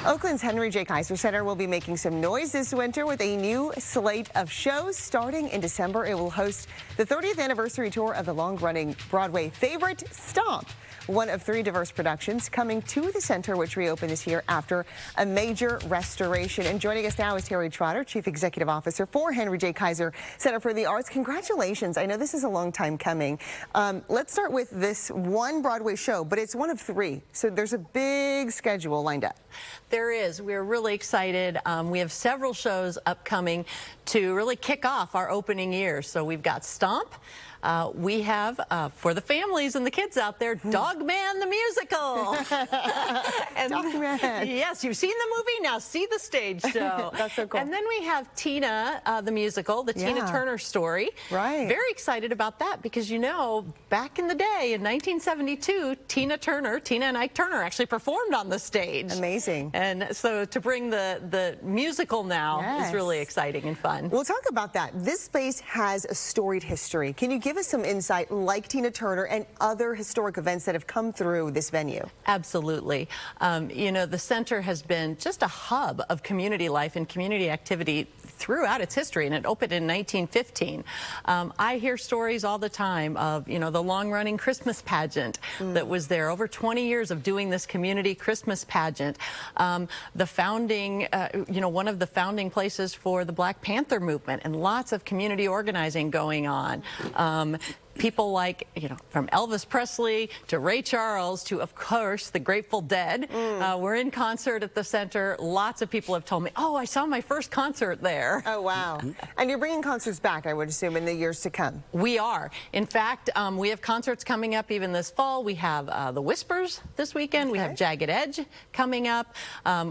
Oakland's Henry J Kaiser Center will be making some noise this winter with a new slate of shows. Starting in December, it will host the 30th anniversary tour of the long-running Broadway favorite, STOMP, one of 3 diverse productions coming to the center, which reopened this year after a major restoration. And joining us now is Terri Trotter, Chief Executive Officer for Henry J Kaiser Center for the Arts. Congratulations. I know this is a long time coming. Let's start with this one Broadway show, but it's one of 3. So there's a big schedule lined up. There is. We're really excited. We have several shows upcoming to really kick off our opening year. So we've got STOMP. We have, for the families and the kids out there, Dogman the musical. Dogman. Yes, you've seen the movie, now see the stage show. That's so cool. And then we have Tina, the musical, the Tina Turner story. Right. Very excited about that because, you know, back in the day, in 1972, Tina and Ike Turner actually performed on the stage. Amazing. And so to bring the musical now is really exciting and fun. We'll talk about that. This space has a storied history. Can you give us some insight, like Tina Turner and other historic events that have come through this venue? Absolutely. You know, the center has been just a hub of community life and community activity throughout its history, and it opened in 1915. I hear stories all the time of, you know, the long-running Christmas pageant that was there, over 20 years of doing this community Christmas pageant. The founding, you know, one of the founding places for the Black Panther movement, and lots of community organizing going on. People like, you know, from Elvis Presley to Ray Charles to, of course, the Grateful Dead. We're in concert at the center. Lots of people have told me, oh, I saw my first concert there. Oh, wow. And you're bringing concerts back, I would assume, in the years to come. We are. In fact, we have concerts coming up even this fall. We have The Whispers this weekend. We have Jagged Edge coming up.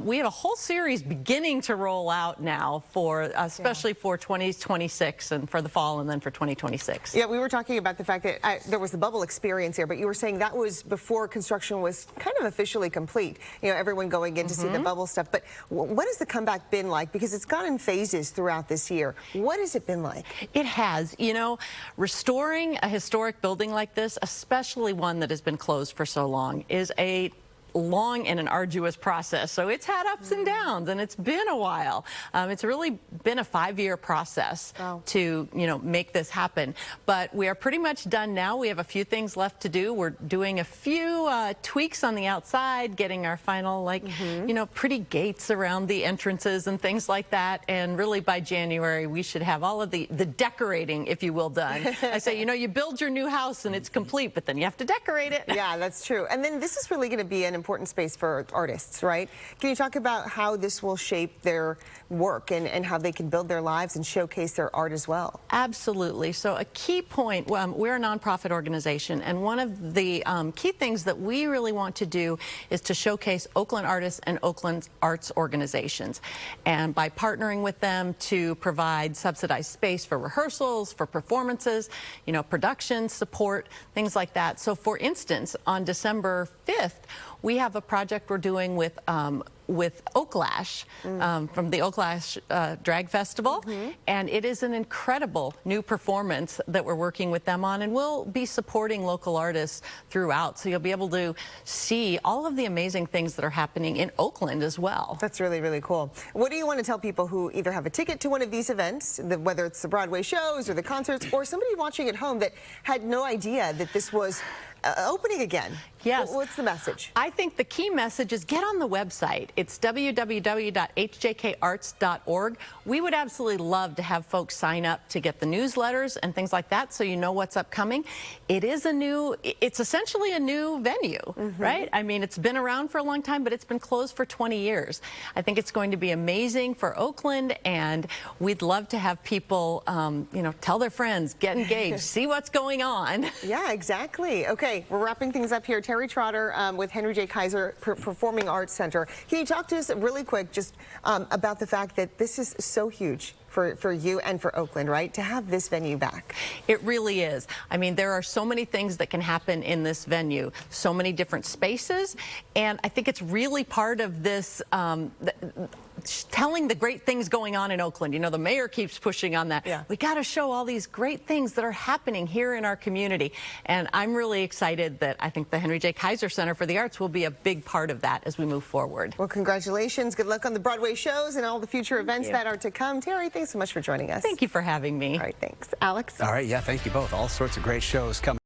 We have a whole series beginning to roll out now, for especially for 2026 and for the fall, and then for 2026. Yeah, we were talking about the fact that there was the bubble experience here, but you were saying that was before construction was kind of officially complete. You know, everyone going in to see the bubble stuff. But what has the comeback been like? Because it's gone in phases throughout this year. What has it been like? It has. You know, restoring a historic building like this, especially one that has been closed for so long, is a long and an arduous process. So it's had ups and downs, and it's been a while. It's really been a 5-year process to, you know, make this happen. But we are pretty much done now. We have a few things left to do. We're doing a few tweaks on the outside, getting our final, like, you know, pretty gates around the entrances and things like that. And really by January, we should have all of the decorating, if you will, done. I say, you know, you build your new house and it's complete, but then you have to decorate it. Yeah, that's true. And then this is really going to be an important space for artists, right? Can you talk about how this will shape their work and how they can build their lives and showcase their art as well? Absolutely. So a key point, we're a nonprofit organization, and one of the key things that we really want to do is to showcase Oakland artists and Oakland arts organizations. And by partnering with them to provide subsidized space for rehearsals, for performances, you know, production support, things like that. So for instance, on December 5th, we have a project we're doing with Oaklash from the Oaklash Drag Festival, and it is an incredible new performance that we're working with them on, and we'll be supporting local artists throughout, so you'll be able to see all of the amazing things that are happening in Oakland as well. That's really, really cool. What do you want to tell people who either have a ticket to one of these events, whether it's the Broadway shows or the concerts, or somebody watching at home that had no idea that this was opening again? Yes. What's the message? I think the key message is get on the website. It's www.hjkarts.org. We would absolutely love to have folks sign up to get the newsletters and things like that, so you know what's upcoming. It's essentially a new venue, right? I mean, it's been around for a long time, but it's been closed for 20 years. I think it's going to be amazing for Oakland, and we'd love to have people, you know, tell their friends, get engaged, see what's going on. Yeah, exactly. Okay, we're wrapping things up here. Terri Trotter with Henry J Kaiser Performing Arts Center. Can you talk to us really quick just about the fact that this is so huge for you and for Oakland, right, to have this venue back? It really is. I mean, there are so many things that can happen in this venue, so many different spaces, and I think it's really part of this telling the great things going on in Oakland. You know, the mayor keeps pushing on that. Yeah. We got to show all these great things that are happening here in our community. And I'm really excited that I think the Henry J Kaiser Center for the Arts will be a big part of that as we move forward. Well, congratulations. Good luck on the Broadway shows and all the future events that are to come. Terri, thanks so much for joining us. Thank you for having me. All right, thanks. Alex? All right, yeah, thank you both. All sorts of great shows coming.